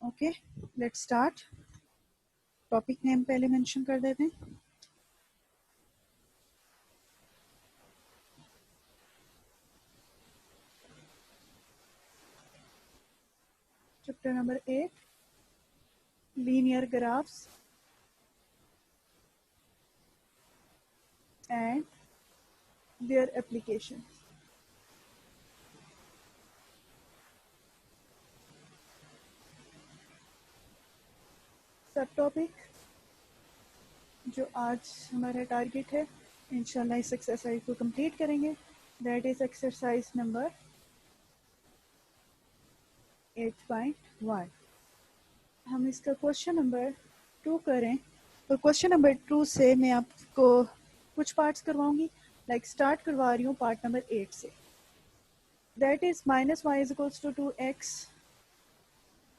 Okay, let's start. Topic name पहले mention कर देते हैं। Chapter number 8, linear graphs and their application. सब टॉपिक जो आज हमारा टारगेट है, इंशाल्लाह इस एक्सरसाइज को कंप्लीट करेंगे। That is exercise number 8.1। हम इसका क्वेश्चन नंबर 2 करें तो क्वेश्चन नंबर 2 से मैं आपको कुछ पार्ट्स करवाऊंगी। लाइक स्टार्ट करवा रही हूँ पार्ट नंबर 8 से। That is minus y is equals to 2x।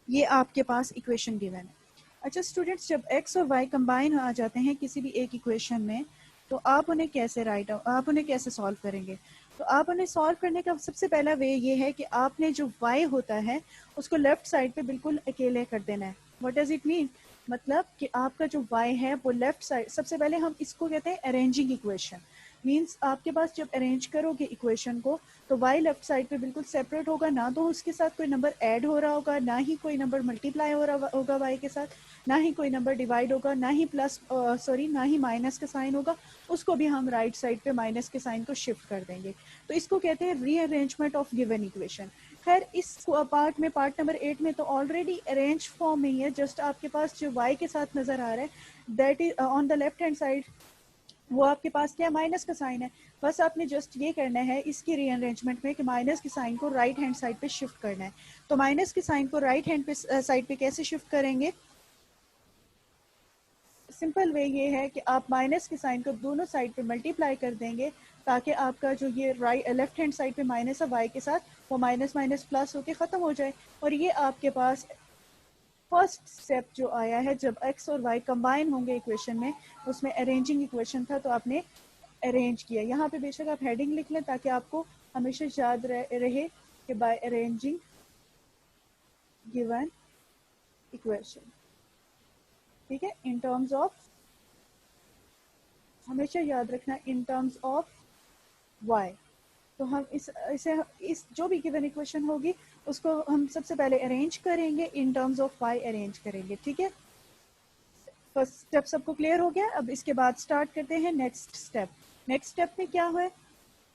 ये आपके पास इक्वेशन गिवन है। अच्छा स्टूडेंट्स, जब x और y कंबाइन आ जाते हैं किसी भी एक इक्वेशन में, तो आप उन्हें कैसे सॉल्व करेंगे? तो आप उन्हें सॉल्व करने का सबसे पहला वे ये है कि आपने जो y होता है उसको लेफ्ट साइड पे बिल्कुल अकेले कर देना है। What does it mean? मतलब कि आपका जो y है वो लेफ्ट साइड, सबसे पहले हम इसको कहते हैं अरेंजिंग इक्वेशन। मीन्स आपके पास जब अरेंज करोगे इक्वेशन को तो y लेफ्ट साइड पे बिल्कुल सेपरेट होगा, ना तो उसके साथ कोई नंबर ऐड हो रहा होगा, ना ही कोई नंबर मल्टीप्लाई हो रहा होगा y के साथ, ना ही कोई नंबर डिवाइड होगा, ना ही ना ही माइनस का साइन होगा। उसको भी हम राइट साइड पे माइनस के साइन को शिफ्ट कर देंगे। तो इसको कहते हैं रीअरेंजमेंट ऑफ गिवन इक्वेशन। खैर इस पार्ट में, पार्ट नंबर 8 में तो ऑलरेडी अरेंज फॉर्म में ही है। जस्ट आपके पास जो y के साथ नजर आ रहा है that is on the left hand side, वो आपके पास क्या माइनस का साइन है। बस आपने जस्ट ये करना है इसकी रीअरेंजमेंट में कि माइनस के साइन को राइट हैंड साइड पे शिफ्ट करना है। तो माइनस के साइन को राइट हैंड पे साइड पे कैसे शिफ्ट करेंगे? सिंपल वे ये है कि आप माइनस के साइन को दोनों साइड पे मल्टीप्लाई कर देंगे, ताकि आपका जो ये राइट लेफ्ट हैंड साइड पे माइनस है वाई के साथ, वो माइनस माइनस प्लस होके ख़त्म हो जाए। और ये आपके पास फर्स्ट स्टेप जो आया है जब x और y कंबाइन होंगे इक्वेशन में, उसमें अरेंजिंग इक्वेशन था, तो आपने अरेंज किया। यहाँ पे बेशक आप हेडिंग लिख लें ताकि आपको हमेशा याद रहे कि बाय अरेंजिंग गिवन इक्वेशन। ठीक है, इन टर्म्स ऑफ, हमेशा याद रखना इन टर्म्स ऑफ y। तो हम इस जो भी गिवन इक्वेशन होगी उसको हम सबसे पहले अरेंज करेंगे, इन टर्म्स ऑफ y अरेंज करेंगे। ठीक है, फर्स्ट स्टेप सबको क्लियर हो गया। अब इसके बाद स्टार्ट करते हैं नेक्स्ट स्टेप। नेक्स्ट स्टेप में क्या है?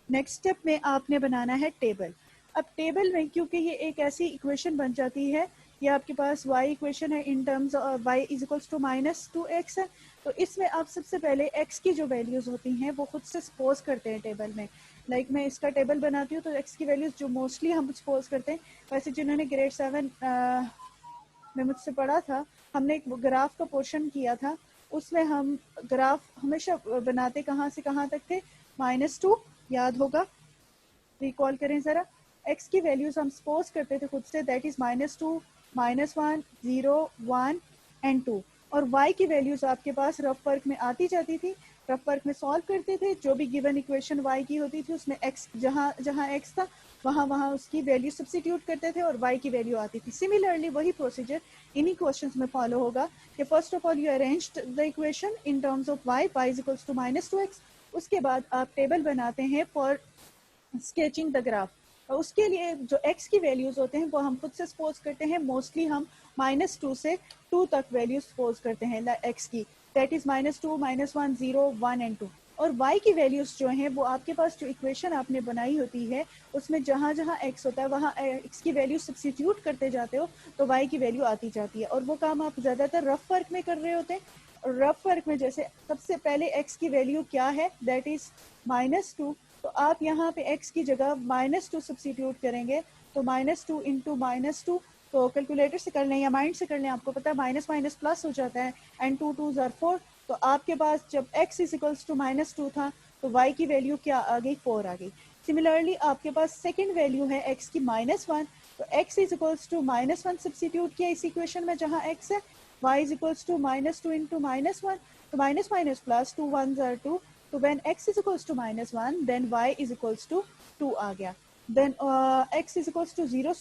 नेक्स्ट स्टेप में आपने बनाना है टेबल। अब टेबल में क्योंकि ये एक ऐसी इक्वेशन बन जाती है, ये आपके पास y इक्वेशन है in terms y is equals to minus 2x है। तो इसमें आप सबसे पहले x की जो वैल्यूज होती हैं वो खुद से सपोज करते हैं टेबल में। लाइक मैं इसका टेबल बनाती हूँ तो x की वैल्यूज जो मोस्टली हम सपोज करते हैं, वैसे जिन्होंने ग्रेड 7 में मुझसे पढ़ा था, हमने एक ग्राफ का पोर्शन किया था। उसमें हम ग्राफ हमेशा बनाते कहाँ से कहाँ तक थे? -2, याद होगा, रिकॉल करें ज़रा। x की वैल्यूज हम सपोज करते थे खुद से, दैट इज -2, -1, 0, 1 एंड 2। और y की वैल्यूज आपके पास रफ वर्क में आती जाती थी। रफ वर्क में सॉल्व करते थे, जो भी गिवन इक्वेशन y की होती थी उसमें x जहाँ जहाँ x था वहाँ वहाँ उसकी वैल्यू सब्सिट्यूट करते थे और y की वैल्यू आती थी। सिमिलरली वही प्रोसीजर इन्हीं क्वेश्चंस में फॉलो होगा कि first of all you arranged the equation in terms of y is equals to -2x। उसके बाद आप टेबल बनाते हैं फॉर स्केचिंग द ग्राफ। और उसके लिए जो x की वैल्यूज होते हैं वो हम खुद से सपोज करते हैं। मोस्टली हम -2 से 2 तक वैल्यू सपोज करते हैं x की, दैट इज -2, -1, 0, 1 एंड 2। और y की वैल्यूज जो हैं वो आपके पास जो इक्वेशन आपने बनाई होती है उसमें जहाँ जहाँ x होता है वहाँ x की वैल्यू सब्सिट्यूट करते जाते हो तो y की वैल्यू आती जाती है। और वो काम आप ज़्यादातर रफ वर्क में कर रहे होते हैं। रफ वर्क में जैसे सबसे पहले x की वैल्यू क्या है, दैट इज -2। तो आप यहाँ पे x की जगह -2 सब्सिट्यूट करेंगे, तो -2 इंटू -2, तो कैलकुलेटर से कर लें या माइंड से कर लें, आपको पता है माइनस माइनस प्लस हो जाता है, एंड 2 2 ज़ार 4। तो आपके पास जब x इज इक्वल्स टू -2 था तो y की वैल्यू क्या आ गई? 4 आ गई। सिमिलरली आपके पास सेकेंड वैल्यू है x की -1, तो x is equals to -1 substitute किया इस इक्वेशन में जहाँ x है, y is equals to -2 into -1, तो माइनस माइनस प्लस, 2 1 ज़ार 2। तो when x is equals to -1 then y is equals to 2 आ गया। Then x is equals to 0,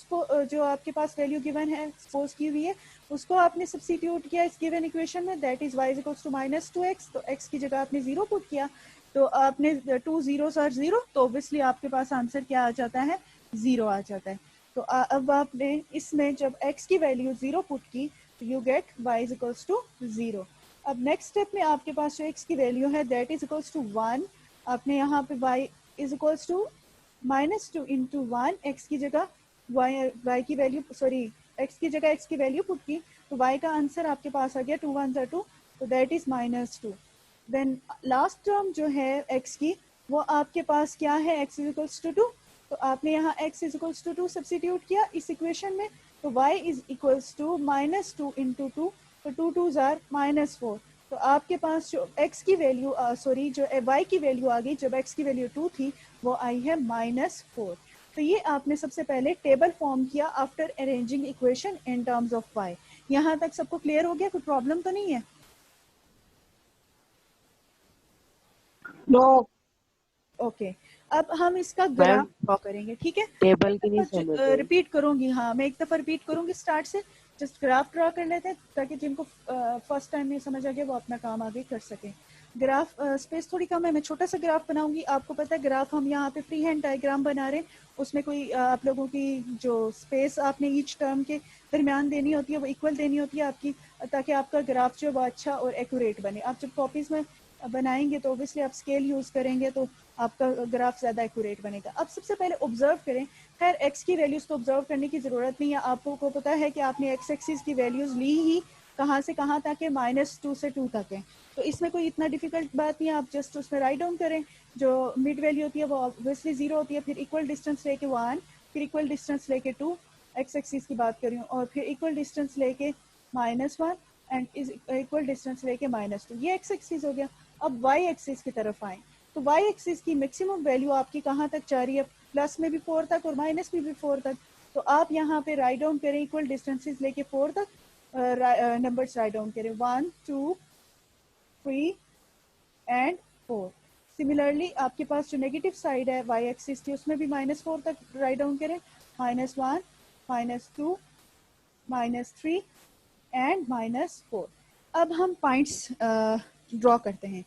जो आपके पास वैल्यू गिवन है सपोज की हुई है उसको आपने सब्स्टिट्यूट किया इस गिवन इक्वेशन में, that is y is equals to -2x, तो x की जगह आपने 0 पुट किया, तो आपने 2 zeros और 0, तो ऑब्वियसली आपके पास आंसर क्या आ जाता है, 0 आ जाता है। तो अब आपने इसमें जब x की वैल्यू 0 पुट की तो you get y is equals to 0। अब नेक्स्ट स्टेप में आपके पास जो x की वैल्यू है दैट इज इक्वल्स टू 1, आपने यहाँ पे y is equals to -2 into 1, x की जगह y की वैल्यू सॉरी x की जगह x की वैल्यू पुट की, तो y का आंसर आपके पास आ गया 2 1 2, तो that is -2। Then last term जो है x की वो आपके पास क्या है, x इज इक्वल्स टू 2, तो आपने यहाँ x is equals to 2 substitute किया इस इक्वेशन में, तो y is equals to -2 into 2, तो 2 2s आर -4, तो आपके पास जो x की वैल्यू सॉरी जो y की वैल्यू आ गई जब x की वैल्यू 2 थी वो आई है -4। तो ये आपने सबसे पहले टेबल फॉर्म किया after arranging equation in terms of y। यहाँ तक सबको क्लियर हो गया, कोई प्रॉब्लम तो नहीं है? नो ओके अब हम इसका मैम, ग्राफ ड्रॉ करेंगे, ठीक है? टेबल की नहीं समझ आई। रिपीट करूंगी, हाँ मैं एक दफा रिपीट करूंगी स्टार्ट से, जस्ट ग्राफ ड्रॉ कर लेते हैं ताकि जिनको फर्स्ट टाइम में समझ आ गया वो अपना काम आगे कर सकें। ग्राफ स्पेस थोड़ी कम है, मैं छोटा सा ग्राफ बनाऊंगी, आपको पता है ग्राफ हम यहाँ पे फ्री हैंड डायग्राम बना रहे हैं, उसमें कोई आप लोगों की जो स्पेस आपने ईच टर्म के दरमियान देनी होती है वो इक्वल देनी होती है आपकी, ताकि आपका ग्राफ जो है वो अच्छा और एक्यूरेट बने। आप जब कॉपीज में बनाएंगे तो ऑब्वियसली आप स्केल यूज करेंगे तो आपका ग्राफ ज्यादा एक्यूरेट बनेगा। अब सबसे पहले ऑब्जर्व करें, खैर एक्स की वैल्यूज तो ऑब्जर्व करने की जरूरत नहीं है, आपको पता है कि आपने एक्स एक्सिस की वैल्यूज ली ही कहाँ से कहाँ तक है, -2 से 2 तक है, तो इसमें कोई इतना डिफिकल्ट बात नहीं है, आप जस्ट उसमें राइट डाउन करें, जो मिड वैल्यू होती है वो ऑब्वियसली 0 होती है, फिर इक्वल डिस्टेंस लेके 1, फिर इक्वल डिस्टेंस लेके 2, एक्स एक्सिस की बात कर रही हूँ, और फिर इक्वल डिस्टेंस लेके -1 एंड इक्वल डिस्टेंस लेके -2, ये एक्स एक्सिस हो गया। अब वाई एक्सिस की तरफ आए तो वाई एक्सिस की मैक्सिमम वैल्यू आपकी कहाँ तक जा रही है, प्लस में भी 4 तक और माइनस में भी 4 तक, तो आप यहाँ पे राइट डाउन करें इक्वल डिस्टेंसेस लेके 4 तक नंबर्स राइट डाउन करें 1 2 3 एंड 4। सिमिलरली आपके पास जो नेगेटिव साइड है वाई एक्सिस की उसमें भी -4 तक राइट डाउन करें, -1 -2 -3 एंड -4। अब हम पॉइंट्स ड्रॉ करते हैं।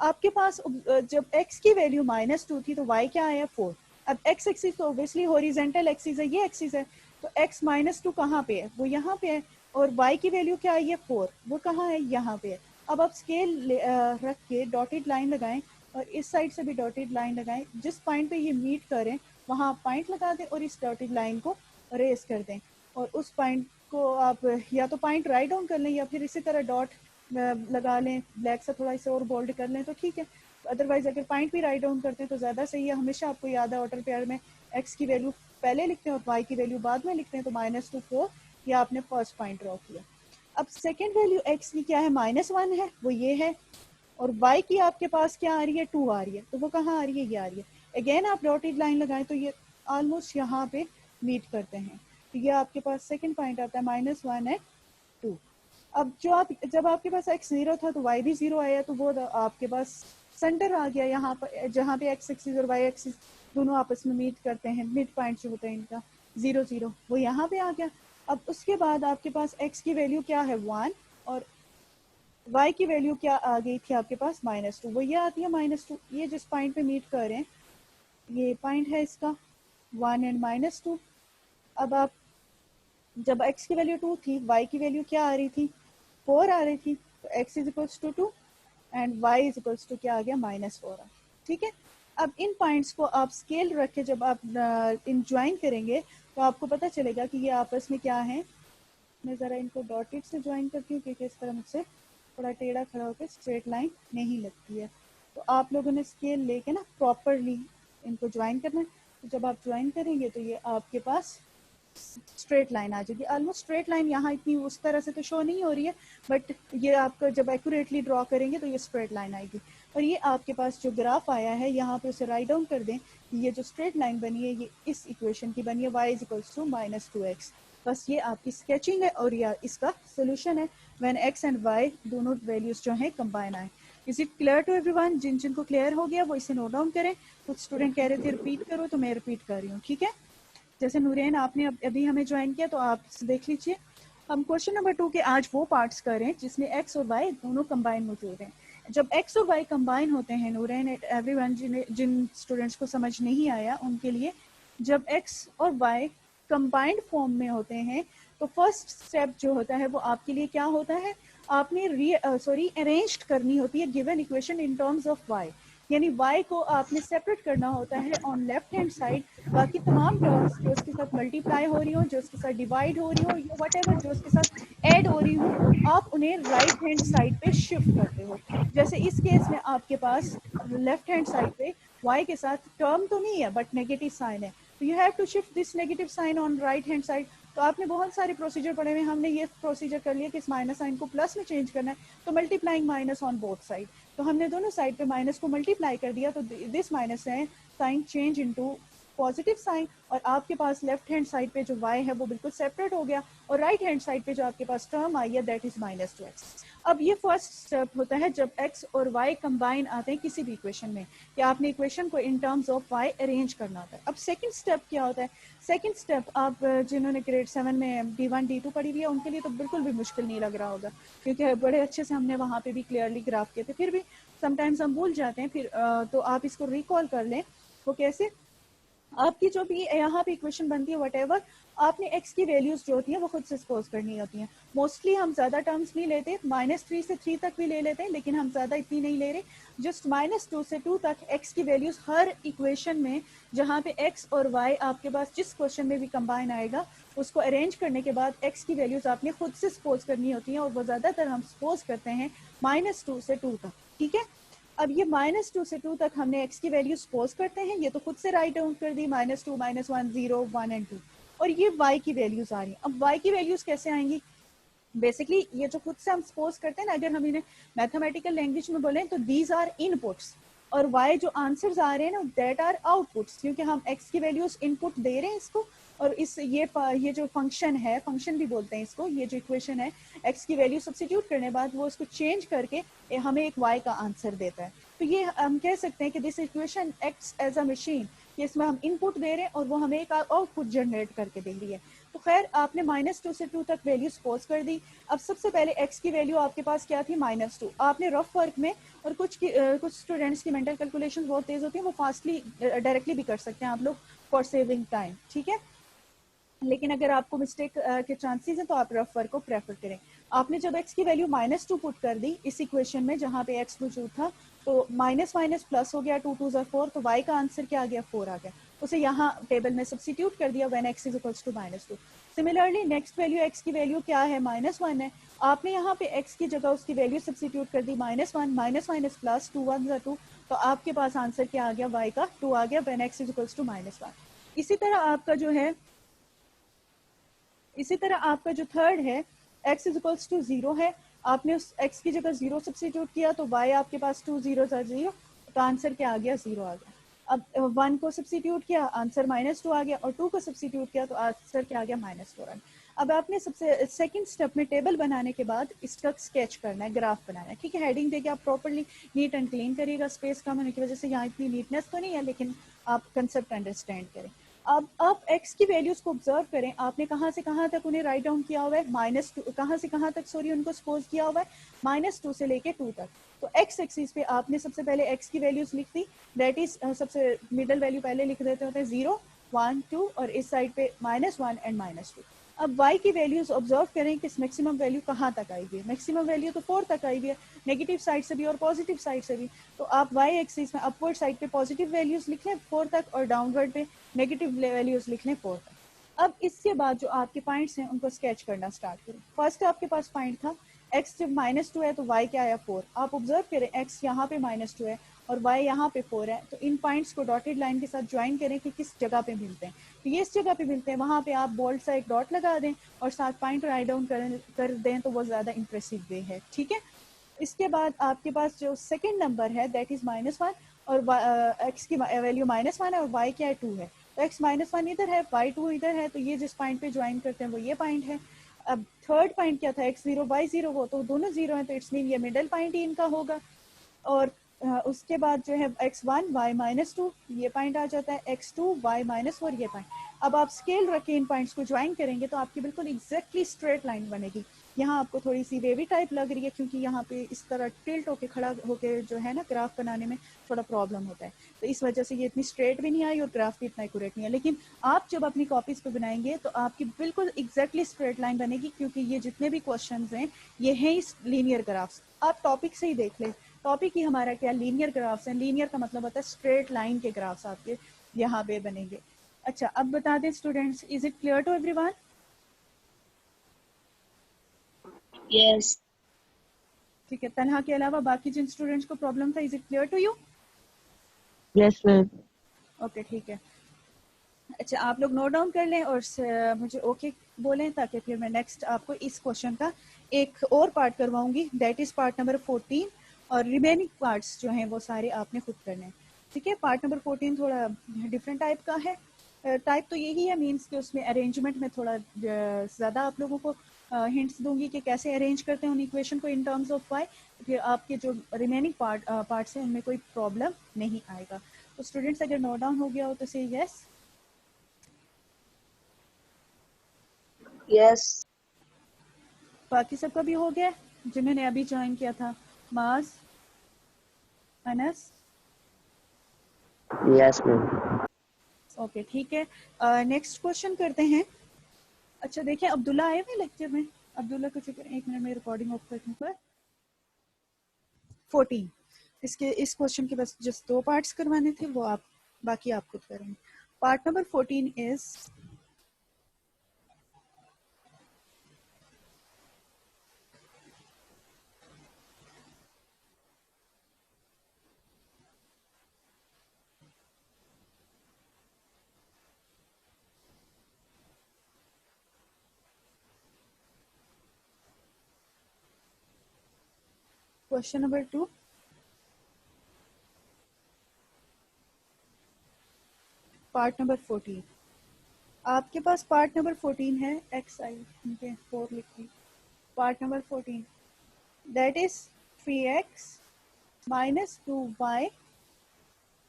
आपके पास जब x की वैल्यू -2 थी तो y क्या आया 4। अब x एक्सिस तो ऑब्वियसली हॉरिजॉन्टल एक्सिस है, ये एक्सिस है, तो x -2 कहाँ पे है, वो यहाँ पे है, और y की वैल्यू क्या आई है 4, वो कहाँ है, यहाँ पे है। अब आप स्केल रख के डॉटेड लाइन लगाएं और इस साइड से भी डॉटेड लाइन लगाएं, जिस पॉइंट पे ये मीट करें वहाँ आप पॉइंट लगा दें और इस डॉटेड लाइन को रेस कर दें, और उस पॉइंट को आप या तो पॉइंट राइट डाउन कर लें या फिर इसी तरह डॉट लगा लें, ब्लैक से थोड़ा इसे और बोल्ड कर लें तो ठीक है, अदरवाइज अगर पॉइंट भी राइट डाउन करते हैं तो ज़्यादा सही है। हमेशा आपको याद है ऑर्डर पेयर में एक्स की वैल्यू पहले लिखते हैं और वाई की वैल्यू बाद में लिखते हैं, तो -2 4 या आपने फर्स्ट पॉइंट ड्रॉ किया। अब सेकेंड वैल्यू एक्स की क्या है, -1 है, वो ये है, और y की आपके पास क्या आ रही है 2 आ रही है, तो वो कहाँ आ रही है, ये आ रही है। अगेन आप डॉटेड लाइन लगाएं तो ये ऑलमोस्ट यहाँ पे मीट करते हैं, तो ये आपके पास सेकंड पॉइंट आता है -1 एंड 2। अब जब आपके पास x 0 था तो y भी 0 आया, तो वो आपके पास सेंटर आ गया यहाँ पर, जहाँ पे x एक्सिस और y एक्सिस दोनों आपस में मीट करते हैं, मिड पॉइंट जो होता है इनका 0 0, वो यहाँ पे आ गया। अब उसके बाद आपके पास x की वैल्यू क्या है 1 और y की वैल्यू क्या आ गई थी आपके पास -2, वो ये आती है -2, ये जिस पॉइंट पे मीट कर रहे हैं ये पॉइंट है इसका 1 एंड -2। अब आप जब x की वैल्यू 2 थी y की वैल्यू क्या आ रही थी 4 आ रही थी, तो x is equals to 2 and y is equals to क्या आ गया -4 आ, ठीक है। अब इन पॉइंट्स को आप स्केल रख के जब आप इन ज्वाइन करेंगे तो आपको पता चलेगा कि ये आपस में क्या है। मैं ज़रा इनको डॉटेड से ज्वाइन करती हूँ क्योंकि इस तरह मुझसे थोड़ा टेढ़ा खड़ा होकर स्ट्रेट लाइन नहीं लगती है, तो आप लोगों ने स्केल लेके ना प्रॉपरली इनको ज्वाइन करना है, तो जब आप ज्वाइन करेंगे तो ये आपके पास स्ट्रेट लाइन आ जाएगी, ऑलमोस्ट स्ट्रेट लाइन। यहाँ इतनी उस तरह से तो शो नहीं हो रही है, बट ये आपका जब एक्यूरेटली ड्रॉ करेंगे तो ये स्ट्रेट लाइन आएगी, और ये आपके पास जो ग्राफ आया है यहाँ पे उसे राइट डाउन कर दें, ये जो स्ट्रेट लाइन बनी है ये इस इक्वेशन की बनी है y is equals to -2x। बस ये आपकी स्केचिंग है और या इसका सोल्यूशन है व्हेन x एंड y दोनों वैल्यूज जो हैं कंबाइन आए। Is it clear to everyone? जिनको क्लियर हो गया वो इसे नोट डाउन करें। कुछ स्टूडेंट कह रहे थे रिपीट करो, तो मैं रिपीट कर रही हूँ, ठीक है? जैसे नूरैन आपने अभी हमें ज्वाइन किया तो आप देख लीजिए। हम क्वेश्चन नंबर 2 के आज वो पार्ट्स कर रहे हैं जिसमें एक्स और वाई दोनों कंबाइन मौजूद हैं। जब एक्स और वाई कंबाइन होते हैं नूरैन एवरीवन, जिन स्टूडेंट्स को समझ नहीं आया उनके लिए, जब एक्स और वाई कंबाइंड फॉर्म में होते हैं तो फर्स्ट स्टेप जो होता है वो आपके लिए क्या होता है? आपने अरेंज करनी होती है given equation in terms of y, यानी y को आपने सेपरेट करना होता है ऑन लेफ्ट हैंड साइड। बाकी तमाम टर्म्स जो उसके साथ मल्टीप्लाई हो रही हो, जो उसके साथ डिवाइड हो रही हो, या व्हाटएवर जो उसके साथ ऐड हो रही हो, आप उन्हें राइट हैंड साइड पे शिफ्ट करते हो। जैसे इस केस में आपके पास लेफ्ट हैंड साइड पे y के साथ टर्म तो नहीं है बट नेगेटिव साइन है, तो you have to shift this negative sign on right hand side. तो आपने बहुत सारे प्रोसीजर पढ़े हुए, हमने ये प्रोसीजर कर लिया कि इस माइनस साइन को प्लस में चेंज करना है, तो multiplying minus on both side. तो हमने दोनों साइड पे माइनस को मल्टीप्लाई कर दिया, तो this minus sign change into positive sign, और आपके पास लेफ्ट हैंड साइड पे जो y है वो बिल्कुल सेपरेट हो गया, और राइट हैंड साइड पे जो आपके पास टर्म आई है दैट इज -2x। अब ये फर्स्ट स्टेप होता है जब x और y कंबाइन आते हैं किसी भी इक्वेशन में, कि आपने इक्वेशन को इन टर्म्स ऑफ y अरेंज करना होता है। अब सेकंड स्टेप क्या होता है? सेकंड स्टेप आप जिन्होंने ग्रेड 7 में D1 D2 पढ़ी हुई है उनके लिए तो बिल्कुल भी मुश्किल नहीं लग रहा होगा, क्योंकि बड़े अच्छे से हमने वहाँ पे भी क्लियरली ग्राफ किए थे। फिर भी समटाइम्स हम भूल जाते हैं, फिर तो आप इसको रिकॉल कर लें। वो कैसे? आपकी जो भी यहाँ पे इक्वेशन बनती है व्हाटएवर, आपने x की वैल्यूज जो होती हैं वो खुद से सपोज करनी होती हैं। मोस्टली हम ज़्यादा टर्म्स नहीं लेते, -3 से 3 तक भी ले लेते हैं, लेकिन हम ज़्यादा इतनी नहीं ले रहे। जस्ट -2 से 2 तक x की वैल्यूज हर इक्वेशन में, जहाँ पे x और y आपके पास जिस क्वेश्चन में भी कंबाइन आएगा उसको अरेंज करने के बाद x की वैल्यूज आपने खुद से सपोज करनी होती हैं, और वो ज़्यादातर हम सपोज करते हैं -2 से 2 तक, ठीक है? अब ये -2 से 2 तक हमने x की वैल्यू सपोज करते हैं, ये तो खुद से राइट डाउन कर दी, -2, -1, 0, 1 एंड 2, और ये y की वैल्यूज आ रही हैं। अब y की वैल्यूज कैसे आएंगी? बेसिकली ये जो खुद से हम सपोज करते हैं ना, अगर हम इन्हें मैथमेटिकल लैंग्वेज में बोलें तो दीज आर इनपुट्स, और y जो आंसर्स आ रहे हैं ना दैट आर आउटपुट्स, क्योंकि हम x की वैल्यूज इनपुट दे रहे हैं इसको, और इस ये जो फंक्शन है, फंक्शन भी बोलते हैं इसको, ये जो इक्वेशन है x की वैल्यू सब्स्टिट्यूट करने बाद वो उसको चेंज करके हमें एक y का आंसर देता है। तो ये हम कह सकते हैं कि this equation acts as a machine, कि इसमें हम इनपुट दे रहे हैं और वो हमें एक आउटपुट जनरेट करके दे रही है। तो खैर आपने -2 से 2 तक वैल्यू सपोज कर दी। अब सबसे पहले x की वैल्यू आपके पास क्या थी? -2। आपने रफ वर्क में, और कुछ स्टूडेंट्स की मेंटल कैलकुलेशन बहुत तेज होती है, वो फास्टली डायरेक्टली भी कर सकते हैं आप लोग फॉर सेविंग टाइम, ठीक है? लेकिन अगर आपको मिस्टेक के चांसेस हैं तो आप रफ वर्क को प्रेफर करें। आपने जब x की वैल्यू -2 पुट कर दी इस इक्वेशन में जहाँ पे x मौजूद था, तो माइनस माइनस प्लस हो गया, 2 2 4, तो y का आंसर क्या आ गया? 4 आ गया। उसे यहाँ टेबल में सब्स्टिट्यूट कर दिया when x is equals to -2। Similarly next value x की वैल्यू क्या है? -1 है। आपने यहाँ पे x की जगह उसकी वैल्यू सब्स्टिट्यूट कर दी -1, माइनस माइनस प्लस, 2 1 2, तो आपके पास आंसर क्या आ गया? y का 2 आ गया when x is equals to -1। इसी तरह आपका जो है, इसी तरह आपका जो थर्ड है x इज इक्वल्स टू 0 है, आपने उस x की जगह 0 सब्स्टिट्यूट किया तो y आपके पास 2 0 0, तो आंसर क्या आ गया? 0 आ गया। अब 1 को सब्स्टिट्यूट किया, आंसर -2 आ गया, और 2 को सब्स्टिट्यूट किया तो आंसर क्या आ गया? -4 आ गया। अब आपने सबसे सेकंड स्टेप में टेबल बनाने के बाद इसका स्केच करना है, ग्राफ बनाना है, ठीक है? हेडिंग देके आप प्रॉपर्ली नीट एंड क्लीन करिएगा, स्पेस कम होने की वजह से यहाँ इतनी नीटनेस तो नहीं है, लेकिन आप कंसेप्ट अंडरस्टैंड करें। अब आप x की वैल्यूज को ऑब्जर्व करें, आपने कहाँ से कहाँ तक उन्हें राइट डाउन किया हुआ है? -2, कहाँ से कहाँ तक सॉरी उनको सपोज किया हुआ है? -2 से लेके 2 तक। तो x एक्सिस पे आपने सबसे पहले x की वैल्यूज लिख दी, दैट इज सबसे मिडल वैल्यू पहले लिख देते होते हैं 0 1 2, और इस साइड पे -1 एंड -2। अब y की वैल्यूज ऑब्जर्व करें कि मैक्सिमम वैल्यू कहाँ तक आई हुई है? मैक्सिमम वैल्यू तो 4 तक आई हुई है, नेगेटिव साइड से भी और पॉजिटिव साइड से भी। तो आप y एक्सिस में अपवर्ड साइड पे पॉजिटिव वैल्यूज लिख लें 4 तक, और डाउनवर्ड पे नेगेटिव वैल्यूज लिख लें 4 तक। अब इसके बाद जो आपके पॉइंट्स हैं उनको स्केच करना स्टार्ट करें। फर्स्ट आपके पास पॉइंट था x जब -2 है तो y क्या आया? 4। आप ऑब्जर्व करें x यहाँ पे -2 है और y यहाँ पे 4 है, तो इन पॉइंट्स को डॉटेड लाइन के साथ ज्वाइन करें कि किस जगह पे मिलते हैं। तो ये इस जगह पे मिलते हैं, वहाँ पे आप बोल्ड सा एक डॉट लगा दें और साथ पॉइंट राइट डाउन कर दें, तो वो ज़्यादा इंप्रेसिव वे है, ठीक है? इसके बाद आपके पास जो सेकेंड नंबर है दैट इज -1, और x की वैल्यू -1 है और y क्या है? 2 है। तो x -1 इधर है, y 2 इधर है, तो ये जिस पॉइंट पे ज्वाइन करते हैं वो ये पॉइंट है। अब थर्ड पॉइंट क्या था? x 0 y 0, वो तो दोनों 0 हैं, तो इट्स मीन ये मिडल पॉइंट ही इनका होगा। और उसके बाद जो है x1 y-2 ये पॉइंट आ जाता है, x2 y-4 ये पॉइंट। अब आप स्केल रख के इन पॉइंट्स को ज्वाइन करेंगे तो आपकी बिल्कुल एग्जैक्टली स्ट्रेट लाइन बनेगी। यहाँ आपको थोड़ी सी वेवी टाइप लग रही है क्योंकि यहाँ पे इस तरह टिल्ट होके खड़ा होके जो है ना ग्राफ बनाने में थोड़ा प्रॉब्लम होता है, तो इस वजह से ये इतनी स्ट्रेट भी नहीं आई और ग्राफ भी इतना एक्यूरेट नहीं है। लेकिन आप जब अपनी कॉपीज पे बनाएंगे तो आपकी बिल्कुल एग्जैक्टली स्ट्रेट लाइन बनेगी क्योंकि ये जितने भी क्वेश्चन हैं ये हैं इस लीनियर ग्राफ्स। आप टॉपिक से ही देख लें, टॉपिक ही हमारा क्या लीनियर ग्राफ्स हैं। लीनियर का मतलब होता है स्ट्रेट लाइन के ग्राफ्स आपके यहाँ पे बनेंगे। अच्छा, अब बता दें students, is it clear to everyone? Yes. ठीक है, तन्हा के अलावा बाकी जिन स्टूडेंट्स को प्रॉब्लम था, is it clear to you? Yes, ma'am. Okay ठीक है। अच्छा, आप लोग नोट डाउन कर लें और मुझे ओके बोलें ताकि फिर मैं नेक्स्ट आपको इस क्वेश्चन का एक और पार्ट करवाऊंगी, दैट इज पार्ट नंबर 14, और रिमेनिंग पार्ट्स जो हैं वो सारे आपने खुद करने हैं। ठीक है, पार्ट नंबर 14 थोड़ा डिफरेंट टाइप का है। टाइप तो यही है, मीन्स कि उसमें अरेंजमेंट में थोड़ा ज़्यादा आप लोगों को हिंट्स दूंगी कि कैसे अरेंज करते हैं उन इक्वेशन को इन टर्म्स ऑफ वाई। फिर आपके जो रिमेनिंग पार्ट्स हैं उनमें कोई प्रॉब्लम नहीं आएगा। तो स्टूडेंट्स अगर नोट डाउन हो गया हो तो से यस। Yes. बाकी सबका भी हो गया जिन्होंने अभी ज्वाइन किया था? माज, अनस? Yes, ma'am. ओके ठीक है, नेक्स्ट क्वेश्चन करते हैं। अच्छा देखिए, अब्दुल्ला आए हुए लेक्चर में? अब्दुल्ला को चुके, एक मिनट में रिकॉर्डिंग ऑफ करने पर 14 इसके इस क्वेश्चन के बस जस्ट 2 पार्ट्स करवाने थे, वो आप बाकी आप खुद करेंगे। Part number 14 is question number 2। Part number 14 आपके पास पार्ट नंबर 14 है, एक्स आई 4 लिखी। Part number 14 that is 3x minus 2y,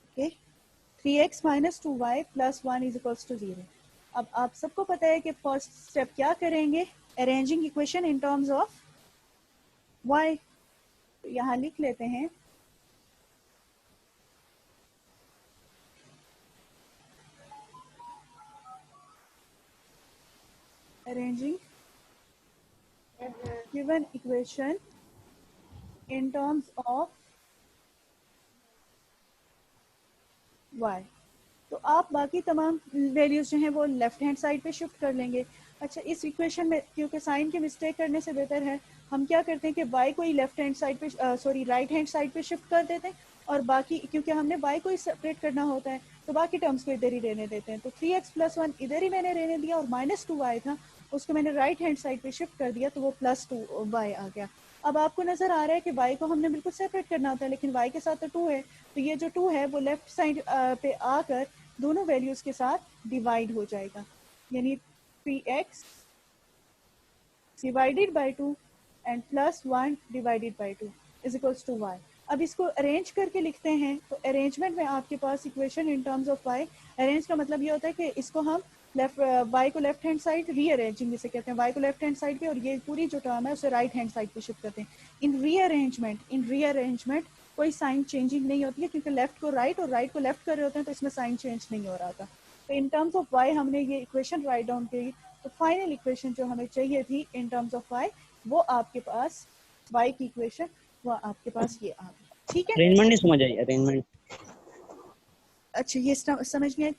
okay, 3x minus 2y plus 1 is equals to 0। अब आप सबको पता है कि फर्स्ट स्टेप क्या करेंगे, arranging equation in terms of y। तो यहाँ लिख लेते हैं arranging given equation in terms of y। तो आप बाकी तमाम वैल्यूज जो हैं वो लेफ्ट हैंड साइड पे शिफ्ट कर लेंगे। अच्छा, इस इक्वेशन में क्योंकि साइन की मिस्टेक करने से बेहतर है हम क्या करते हैं कि y को ही लेफ्ट हैंड साइड पे सॉरी राइट हैंड साइड पे शिफ्ट कर देते हैं, और बाकी क्योंकि हमने y को ही सेपरेट करना होता है तो बाकी टर्म्स को इधर ही रहने देते हैं। तो 3x + 1 इधर ही मैंने रहने दिया और -2y था उसको मैंने राइट हैंड साइड पे शिफ्ट कर दिया तो वो +2y आ गया। अब आपको नजर आ रहा है कि y को हमने बिल्कुल सेपरेट करना होता है लेकिन y के साथ तो 2 है, तो ये जो 2 है वो लेफ्ट साइड पे आकर दोनों वैल्यूज के साथ डिवाइड हो जाएगा, यानी 3x divided by 2 and +1 divided by 2 is equals to y। अब इसको अरेंज करके लिखते हैं तो अरेंजमेंट में आपके पास equation in terms of y, arrange का मतलब ये होता है कि इसको हम लेफ्ट y को लेफ्ट हैंड साइड रीअरेंजिंग जिसे कहते हैं, y को लेफ्ट हैंड साइड पे और ये पूरी जो टर्म है उसे राइट हैंड साइड पे शिफ्ट करते हैं। इन रीअरेंजमेंट कोई साइन चेंजिंग नहीं होती है क्योंकि लेफ्ट को राइट और राइट को लेफ्ट कर रहे होते हैं तो इसमें साइन चेंज नहीं हो रहा था। तो इन टर्म्स ऑफ y हमने ये इक्वेशन राइट डाउन की, तो फाइनल इक्वेशन जो हमें चाहिए थी इन टर्म्स ऑफ y वो आपके पास y की इक्वेशन वो आपके पास ये आ गई। ठीक है, अरेंजमेंट नहीं समझ आई अरेंजमेंट। अच्छा ये समझ में।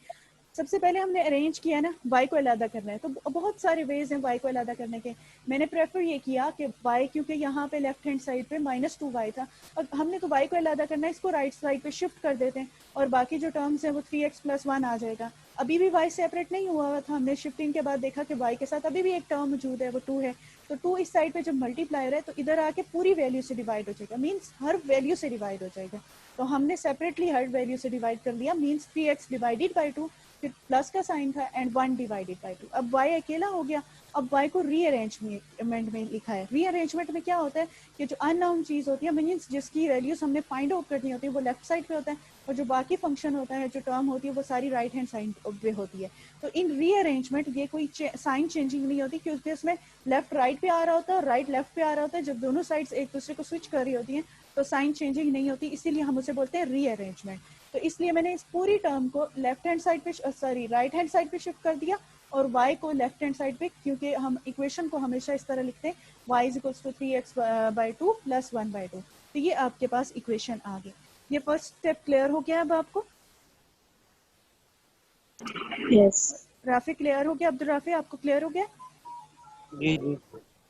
सबसे पहले हमने अरेंज किया ना, y को अलग करना है, तो बहुत सारे वेज हैं y को अलग करने के। मैंने प्रेफर ये किया कि y क्योंकि यहाँ पे लेफ्ट हैंड साइड पे -2y था और हमने तो y को अलग करना है, इसको राइट साइड पे शिफ्ट कर देते हैं और बाकी जो टर्म्स हैं वो 3x + 1 आ जाएगा। अभी भी y सेपरेट नहीं हुआ था, हमने शिफ्टिंग के बाद देखा कि y के साथ अभी भी एक टर्म मौजूद है वो 2 है, तो 2 इस साइड पे जब मल्टीप्लायर है तो इधर आके पूरी वैल्यू से डिवाइड हो जाएगा, मीन्स हर वैल्यू से डिवाइड हो जाएगा। तो हमने सेपरेटली हर वैल्यू से डिवाइड कर दिया, मीन्स 3x डिवाइडेड बाई 2, फिर प्लस का साइन था एंड 1 डिवाइडेड बाई 2। अब y अकेला हो गया। अब y को रीअरेंजमेंट में लिखा है। रीअरेंजमेंट में क्या होता है कि जो अननोन चीज़ होती है मीन्स जिसकी वैल्यूज हमने फाइंड आउट करनी होती है वो लेफ्ट साइड पे होता है, और जो बाकी फंक्शन होता है, जो टर्म होती है, वो सारी राइट हैंड साइड पे होती है। तो इन रीअरेंजमेंट ये कोई साइन चेंजिंग नहीं होती, क्योंकि उसमें लेफ्ट राइट पे आ रहा होता है और राइट लेफ्ट पे आ रहा होता है। जब दोनों साइड्स एक दूसरे को स्विच कर रही होती हैं तो साइन चेंजिंग नहीं होती, इसीलिए हम उसे बोलते हैं रीअरेंजमेंट। तो इसलिए मैंने इस पूरी टर्म को लेफ्ट हैंड साइड पे सॉरी राइट हैंड साइड पे शिफ्ट कर दिया, और y को लेफ्ट हैंड साइड पे, क्योंकि हम इक्वेशन को हमेशा इस तरह लिखते हैं y is equals to 3x/2 plus 1/2। तो ये आपके पास इक्वेशन आ गई। ये फर्स्ट स्टेप क्लियर हो गया अब आपको? Yes. राफी क्लियर हो गया? अब्दुल राफी आपको क्लियर हो गया? जी जी।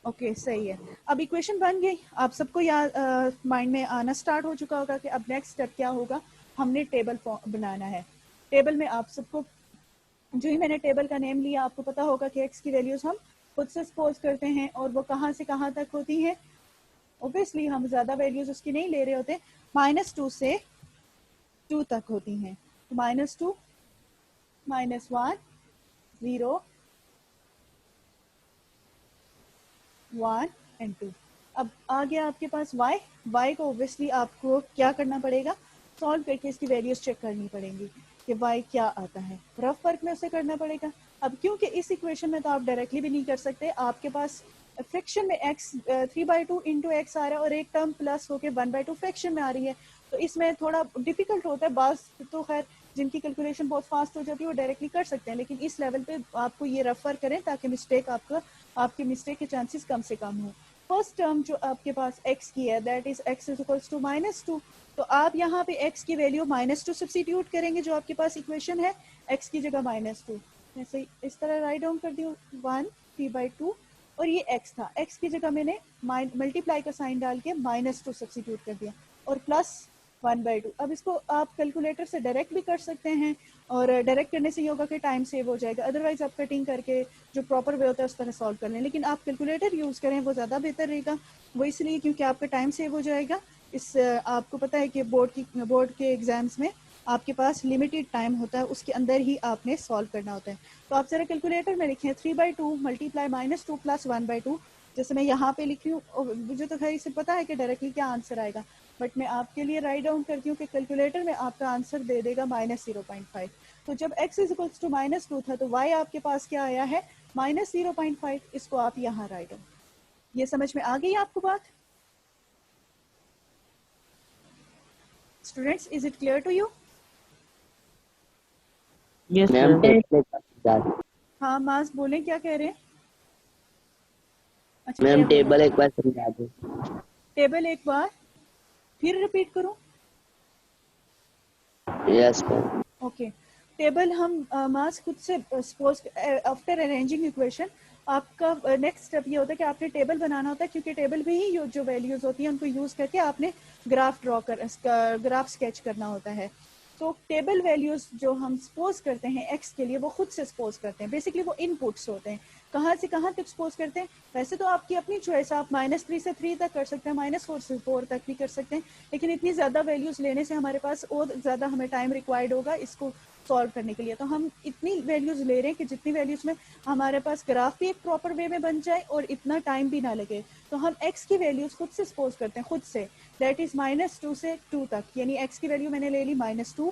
ओके सही है। अब इक्वेशन बन गई, आप सबको याद माइंड में आना स्टार्ट हो चुका होगा कि अब नेक्स्ट स्टेप क्या होगा। हमने टेबल बनाना है। टेबल में आप सबको, जो ही मैंने टेबल का नेम लिया, आपको पता होगा कि एक्स की वैल्यूज हम खुद से सपोज करते हैं, और वो कहाँ से कहाँ तक होती हैं। ओबियसली हम ज्यादा वैल्यूज उसकी नहीं ले रहे होते, -2 से 2 तक होती हैं। तो -2, -1, 0, 1 एंड 2। अब आ गया आपके पास y को ओबियसली आपको क्या करना पड़ेगा, सॉल्व करके इसकी वैल्यूज चेक करनी पड़ेंगी कि y क्या आता है। रफ वर्क में उसे करना पड़ेगा। अब क्योंकि इस इक्वेशन में तो आप डायरेक्टली भी नहीं कर सकते, आपके पास फ्रैक्शन में x 3/2 इंटू एक्स आ रहा है और एक टर्म प्लस होके 1/2 फ्रैक्शन में आ रही है, तो इसमें थोड़ा डिफिकल्ट होता है। बास तो खैर जिनकी कैलकुलेशन बहुत फास्ट हो जाती है वो डायरेक्टली कर सकते हैं, लेकिन इस लेवल पे आपको ये रफ वर्क करें ताकि आपके मिस्टेक के चांसेस कम से कम हो। फर्स्ट टर्म जो आपके पास x की है, that is x is equals to -2। तो आप यहाँ पे x की वैल्यू -2 सब्स्टिट्यूट करेंगे, जो आपके पास इक्वेशन है x की जगह -2। जैसे इस तरह राइट डाउन कर दियो 1 3/2, और ये x था, x की जगह मैंने मल्टीप्लाई का साइन डाल के -2 सब्स्टिट्यूट कर दिया, और प्लस 1/2। अब इसको आप कैलकुलेटर से डायरेक्ट भी कर सकते हैं, और डायरेक्ट करने से ये होगा कि टाइम सेव हो जाएगा। अदरवाइज आप कटिंग करके जो प्रॉपर वे होता है उस तरह सॉल्व कर लें, लेकिन आप कैलकुलेटर यूज़ करें वो ज़्यादा बेहतर रहेगा। वो इसलिए क्योंकि आपका टाइम सेव हो जाएगा। इस आपको पता है कि बोर्ड के एग्जाम्स में आपके पास लिमिटेड टाइम होता है, उसके अंदर ही आपने सॉल्व करना होता है। तो आप जरा कैलकुलेटर में लिखें 3/2 मल्टीप्लाई -2 प्लस 1/2, जैसे मैं यहाँ पे लिख रही हूँ। मुझे तो खैर इसे पता है कि डायरेक्टली क्या आंसर आएगा, बट मैं आपके लिए राइट डाउन करती हूँ कि कैलकुलेटर में आपका आंसर दे देगा -0.5। तो जब x इज इक्वल्स टू -2 था तो y आपके पास क्या आया है, -0.5। इसको आप यहाँ राइट डाउन। ये समझ में आ गई आपको बात? Students, is it clear to you? Yes ma'am ma'am. हाँ मास बोलें, क्या कह रहे हैं? अच्छा मैम टेबल टेबल एक बार समझा दो। टेबल एक बार फिर रिपीट करूं? Yes ma'am. ओके। टेबल हम मास खुद से सपोज आफ्टर अरेंजिंग इक्वेशन, आपका नेक्स्ट स्टेप ये होता है कि आपने टेबल बनाना होता है, क्योंकि टेबल में ही जो वैल्यूज होती हैं उनको यूज करके आपने ग्राफ स्केच करना होता है। तो टेबल वैल्यूज जो हम सपोज करते हैं एक्स के लिए, वो खुद से सपोज करते हैं। बेसिकली वो इनपुट्स होते हैं, कहाँ से कहाँ तक सपोज करते हैं। वैसे तो आपकी अपनी चॉइस, आप -3 से 3 तक कर सकते हैं, -4 से 4 तक भी कर सकते हैं, लेकिन इतनी ज़्यादा वैल्यूज लेने से हमारे पास और ज़्यादा हमें टाइम रिक्वायर्ड होगा इसको सॉल्व करने के लिए। तो हम इतनी वैल्यूज ले रहे हैं कि जितनी वैल्यूज में हमारे पास ग्राफ भी एक प्रॉपर वे में बन जाए और इतना टाइम भी ना लगे। तो हम x की वैल्यूज खुद से सपोज करते हैं, खुद से, दैट इज -2 से 2 तक, यानी x की वैल्यू मैंने ले ली -2।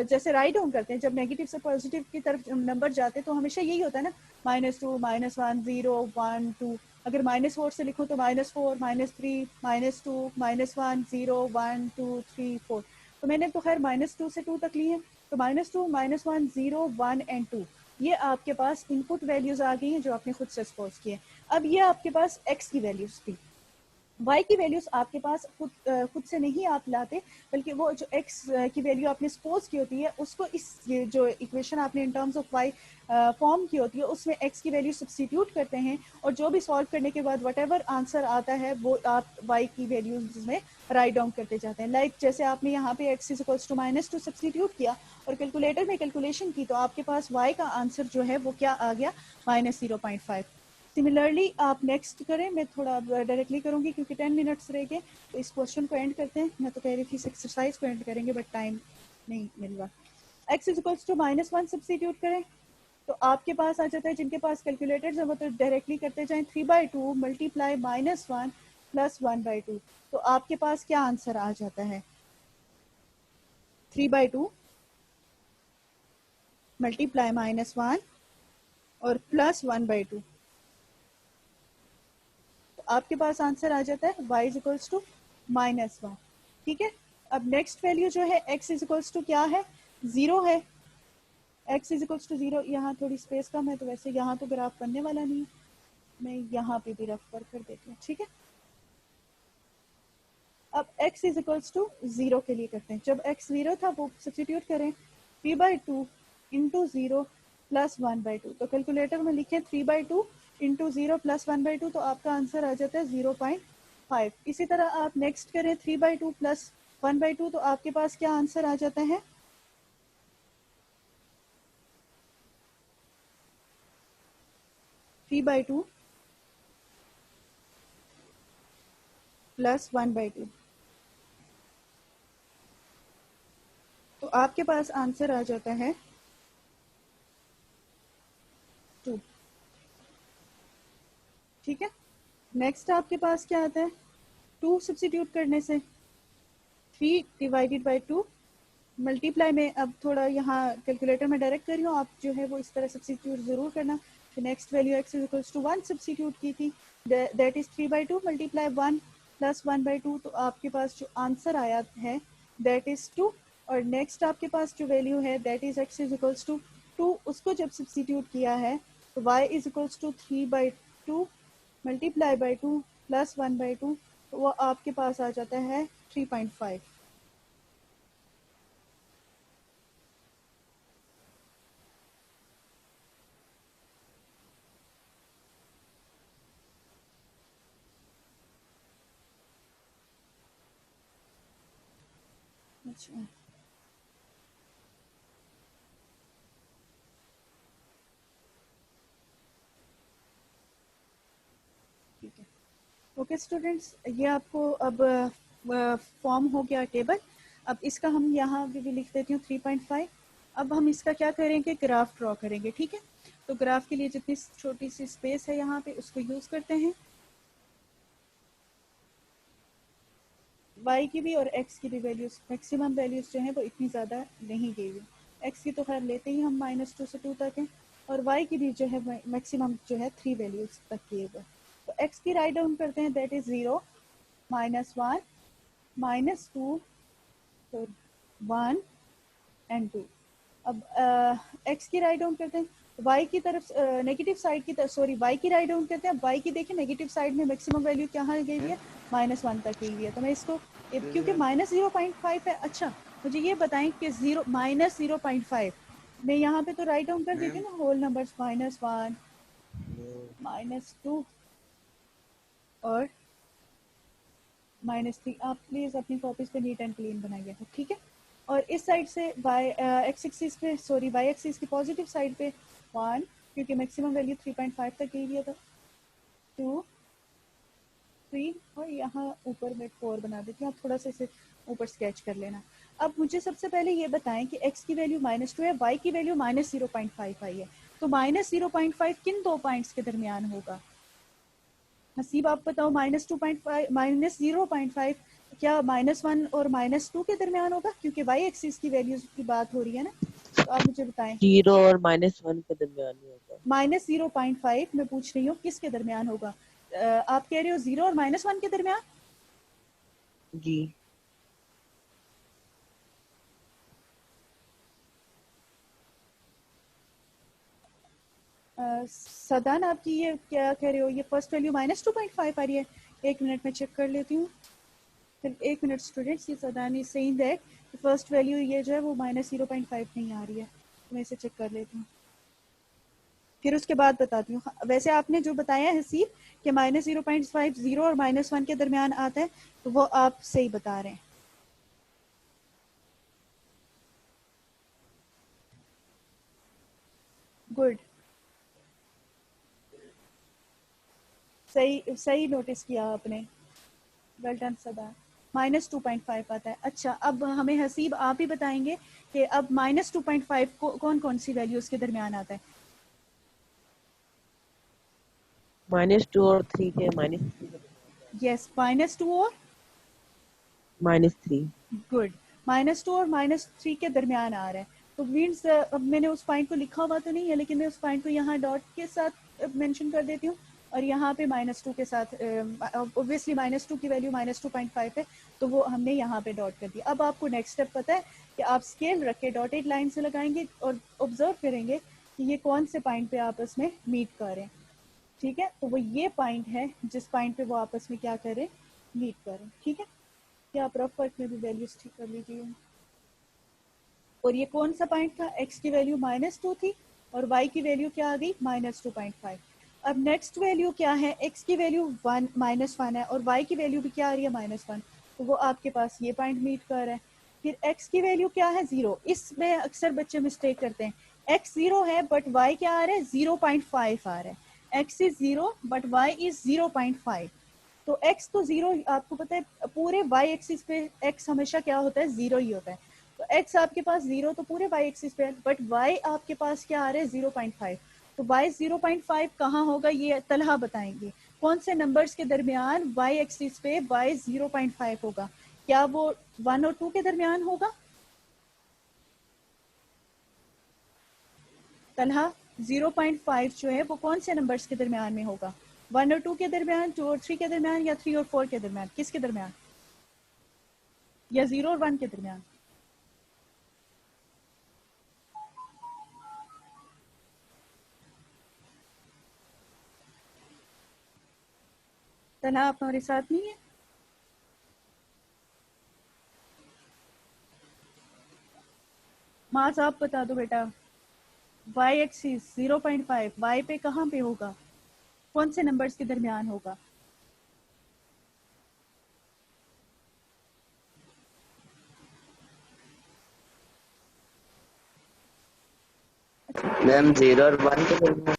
जैसे राइट डाउन करते हैं, जब नेगेटिव से पॉजिटिव की तरफ नंबर जाते हैं तो हमेशा यही होता है ना, -2 -1 0 1 2। अगर -4 से लिखो तो -4 -3 -2 -1 0 1 2 3 4। तो मैंने तो खैर -2 से 2 तक ली है। तो -2 -1 0 1 एंड 2, ये आपके पास इनपुट वैल्यूज आ गई हैं जो आपने खुद से सपोज किए। अब ये आपके पास x की वैल्यूज थी, y की वैल्यूज आपके पास खुद से नहीं आप लाते, बल्कि वो जो x की वैल्यू आपने सपोज की होती है उसको इस ये जो इक्वेशन आपने इन टर्म्स ऑफ y फॉर्म की होती है उसमें x की वैल्यू सब्स्टिट्यूट करते हैं, और जो भी सॉल्व करने के बाद वटेवर आंसर आता है वो आप y की वैल्यूज में राइट डाउन करते जाते हैं। लाइक जैसे आपने यहाँ पे x is equals to -2 substitute किया और कैलकुलेटर में कैलकुलेशन की, तो आपके पास y का आंसर जो है वो क्या आ गया, -0.5। सिमिलरली आप नेक्स्ट करें, मैं थोड़ा डायरेक्टली करूंगी क्योंकि 10 मिनट्स रह गए, तो इस क्वेश्चन को एंड करते हैं। मैं तो कह रही थी इस एक्सरसाइज को एंड करेंगे बट टाइम नहीं मिल रहा। x is equals to -1 substitute करें, तो आपके पास आ जाता है, जिनके पास कैलकुलेटर्स है वो तो डायरेक्टली करते जाएं, 3/2 मल्टीप्लाई -1 प्लस 1/2। तो आपके पास क्या आंसर आ जाता है? 3/2 मल्टीप्लाई -1 और प्लस 1/2। तो आपके पास आंसर आ जाता है y इज इक्वल्स टू -1। ठीक है, अब नेक्स्ट वैल्यू जो है x इज इक्वल्स टू क्या है? 0 है। x इज इक्वल्स टू 0, यहाँ थोड़ी स्पेस कम है तो वैसे यहाँ तो ग्राफ बनने वाला नहीं है, मैं यहाँ पे भी रफ कर देती हूँ। ठीक है, अब x इज इक्वल्स टू 0 के लिए करते हैं। जब x 0 था वो सब्सटीट्यूट करें, 3/2 इंटू 0 प्लस 1/2। तो कैलकुलेटर में लिखें 3/2 इंटू 0 प्लस 1/2, तो आपका आंसर आ जाता है 0.5। इसी तरह आप नेक्स्ट करें 3/2 प्लस 1/2, तो आपके पास क्या आंसर आ जाता है? 3/2 प्लस 1/2। तो आपके पास आंसर आ जाता है 2। ठीक है, नेक्स्ट आपके पास क्या आता है? 2 सब्सटीट्यूट करने से 3/2 मल्टीप्लाई में, अब थोड़ा यहाँ कैलकुलेटर में डायरेक्ट कर रही हूँ, आप जो है वो इस तरह सब्सटीट्यूट जरूर करना। तो next value x is equals to 1 substitute की थी, दैट इज 3/2 मल्टीप्लाई 1 प्लस 1/2। तो आपके पास जो आंसर आया है दैट इज 2। और नेक्स्ट आपके पास जो वैल्यू है that is x is equals to 2, उसको जब सब्सटीट्यूट किया है तो y is equals to 3/2 multiply by 2 plus 1/2, तो वो आपके पास आ जाता है 3.5। अच्छा, ठीक है। ओके स्टूडेंट्स, ये आपको अब फॉर्म हो गया टेबल। अब इसका हम यहाँ भी लिख देती हूँ 3.5। अब हम इसका क्या करेंगे? ग्राफ ड्रॉ करेंगे। ठीक है, तो ग्राफ के लिए जितनी छोटी सी स्पेस है यहाँ पे उसको यूज़ करते हैं। y की भी और x की भी वैल्यूज, मैक्सिमम वैल्यूज जो है वो इतनी ज़्यादा नहीं गई हुई। x की तो खैर लेते ही हम -2 से 2 तक है, और y की भी जो है मैक्सिमम जो है 3 वैल्यूज तक किए हुए। तो x की राइट डाउन करते हैं, दैट इज 0 -1 -2 तो 1 एंड 2। अब x की राइट डाउन करते हैं, y की तरफ नेगेटिव साइड की तरफ, सॉरी y की राइट डाउन करते हैं। y की देखिए नेगेटिव साइड में मैक्सिमम वैल्यू कहाँ गई हुई है? -1 तक गई हुई है। तो मैं इसको क्योंकि -0.5 है। अच्छा, मुझे ये बताएं कि -0.5 मैं यहाँ पे तो राइट डाउन कर देती हूँ ना होल नंबर्स, -1 -2 और -3। आप प्लीज अपनी कॉपीज पे नीट एंड क्लीन बनाइएगा। ठीक है, और इस साइड से एक्स एक्सिस पे, सॉरी वाई एक्सिस की पॉजिटिव साइड पे 1, क्योंकि मैक्सिमम वैल्यू 3.5 तक गई है, तो 2 3 और यहाँ ऊपर मैं 4 बना देती हूँ। आप थोड़ा सा इसे ऊपर स्केच कर लेना। अब मुझे सबसे पहले ये बताएं कि x की वैल्यू -2 है, y की वैल्यू -0.5 आई है, तो -0.5 किन दो पॉइंट्स के दरमियान होगा? हसीब आप बताओ, -2.5 -0.5 क्या -1 और -2 के दरमियान होगा? क्योंकि y एक्सिस की वैल्यूज की बात हो रही है ना। तो आप मुझे बताएं, 0 और -1 के दरमियान में होगा। -0.5 मैं पूछ रही हूँ किसके दरमियान होगा? आप कह रहे हो 0 और -1 के दरमियान। जी। सदान, आपकी ये क्या कह रहे हो? ये फर्स्ट वैल्यू -2.5 आ रही है। एक मिनट में चेक कर लेती हूँ। फिर एक मिनट स्टूडेंट्स, ये Sadan is saying that first value ये जो है वो -0.5 नहीं आ रही है। तो मैं इसे चेक कर लेती हूँ, फिर उसके बाद बताती हूँ। वैसे आपने जो बताया है हसीब कि -0.5 0 और -1 के दरमियान आता है, तो वो आप सही बता रहे हैं। गुड, सही सही नोटिस किया आपने। वेल डन सदा। -2.5 आता है। अच्छा, अब हमें हसीब आप ही बताएंगे कि अब -2.5 कौन कौन सी वैल्यूज के दरमियान आता है? -2 और 3 के -3 यस, -2 और -3 गुड, -2 और -3 के दरमियान आ रहा है। तो मीन्स अब मैंने उस पॉइंट को लिखा हुआ तो नहीं है, लेकिन मैं उस पॉइंट को यहाँ डॉट के साथ मेंशन कर देती हूँ और यहाँ पे -2 के साथ, ऑब्वियसली -2 की वैल्यू -2.5 है, तो वो हमने यहाँ पे डॉट कर दिया। अब आपको नेक्स्ट स्टेप पता है कि आप स्केल रख के डॉटेड लाइन से लगाएंगे और ऑब्जर्व करेंगे कि ये कौन से पॉइंट पे आपस में मीट कर रहे हैं। ठीक है, तो वो ये पॉइंट है जिस पॉइंट पे वो आपस में क्या करें, मीट करें। ठीक है, क्या आप रफ वर्क में भी वैल्यूज ठीक कर लीजिए। और ये कौन सा पॉइंट था, x की वैल्यू -2 थी और y की वैल्यू क्या आ गई, -2.5। अब नेक्स्ट वैल्यू क्या है, x की वैल्यू -1 है और y की वैल्यू भी क्या आ रही है, -1, तो वो आपके पास ये पॉइंट मीट कर रहा है। फिर x की वैल्यू क्या है, 0। इसमें अक्सर बच्चे मिस्टेक करते हैं, x 0 है बट y क्या आ रहा है, 0.5 आ रहा है। x is 0 but y is 0.5। तो x तो 0, आपको पता है पूरे y एक्सिस पे x हमेशा क्या होता है, 0 ही होता है। तो x आपके पास 0 तो पूरे y एक्सिस पे है, बट y आपके पास क्या आ रहा है, 0.5। तो y 0.5 कहाँ होगा, ये तलहा बताएंगे। कौन से नंबर्स के दरमियान y एक्सिस पे y 0.5 होगा, क्या वो 1 और 2 के दरमियान होगा? तलहा 0.5 जो है वो कौन से नंबर्स के दरमियान में होगा, 1 और 2 के दरमियान, 2 और 3 के दरमियान, या 3 और 4 के दरमियान, किसके दरमियान, या 0 और 1 के दरमियान? तलहा आप हमारे साथ नहीं है? मास आप बता दो बेटा, y एक्सिस 0.5 y पे कहाँ पे होगा, कौन से नंबर्स के दरमियान होगा? मैम 0 और 1 के दरमियान।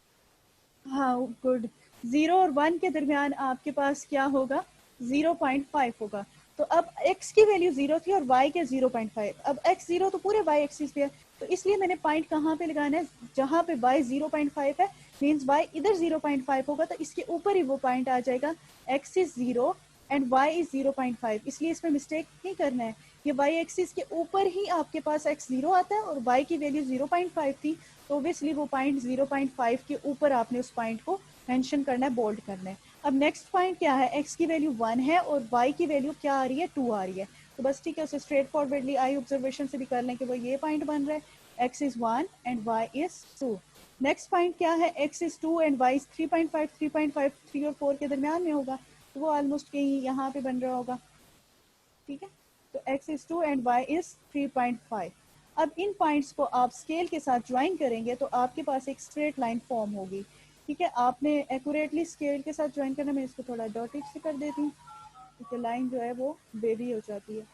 हाँ गुड, 0 और 1 के दरमियान आपके पास क्या होगा, 0.5 होगा। तो अब x की वैल्यू 0 थी और y के 0.5। अब x 0 तो पूरे y एक्सिस पे है, तो इसलिए मैंने पॉइंट कहाँ पे लगाना है, जहाँ पे y 0.5 है, मीन्स y इधर 0.5 होगा, तो इसके ऊपर ही वो पॉइंट आ जाएगा, x is 0 and y is 0.5। इसलिए इसमें मिस्टेक नहीं करना है, ये y एक्सिस के ऊपर ही आपके पास x 0 आता है और y की वैल्यू 0.5 थी, तो ऑब्वियसली वो पॉइंट 0.5 के ऊपर आपने उस पॉइंट को मेंशन करना है, बोल्ड करना है। अब नेक्स्ट पॉइंट क्या है, x की वैल्यू 1 है और y की वैल्यू क्या आ रही है, 2 आ रही है। तो बस ठीक है, उसे स्ट्रेट फॉरवर्डली आई ऑब्जर्वेशन से भी कर लें कि वो ये पॉइंट बन रहा है, x is 1 and y is 2। Next point क्या है, x is 2 and y is 3.5। 3.5 3 और 4 के दरमियान में होगा, तो वो ऑलमोस्ट कहीं यहाँ पे बन रहा होगा। ठीक है, तो x is 2 and y is 3.5। अब इन पॉइंट्स को आप स्केल के साथ ज्वाइन करेंगे तो आपके पास एक स्ट्रेट लाइन फॉर्म होगी। ठीक है, आपने एक्यूरेटली स्केल के साथ ज्वाइन करना, मैं इसको थोड़ा डॉटेड से कर देती हूँ क्योंकि लाइन जो है वो वेवी हो जाती है,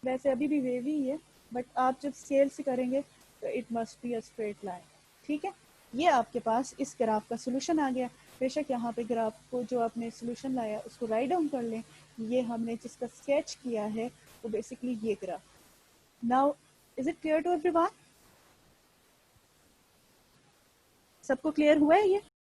वैसे अभी भी वेवी ही है, बट आप जब स्केल से करेंगे तो it must be a straight line. ठीक है, ये आपके पास इस ग्राफ का सोल्यूशन आ गया। बेशक यहाँ पे ग्राफ को जो आपने सोल्यूशन लाया उसको राइट डाउन कर लें, ये हमने जिसका स्केच किया है वो बेसिकली ये graph. Now is it clear to everyone, सबको क्लियर हुआ है ये?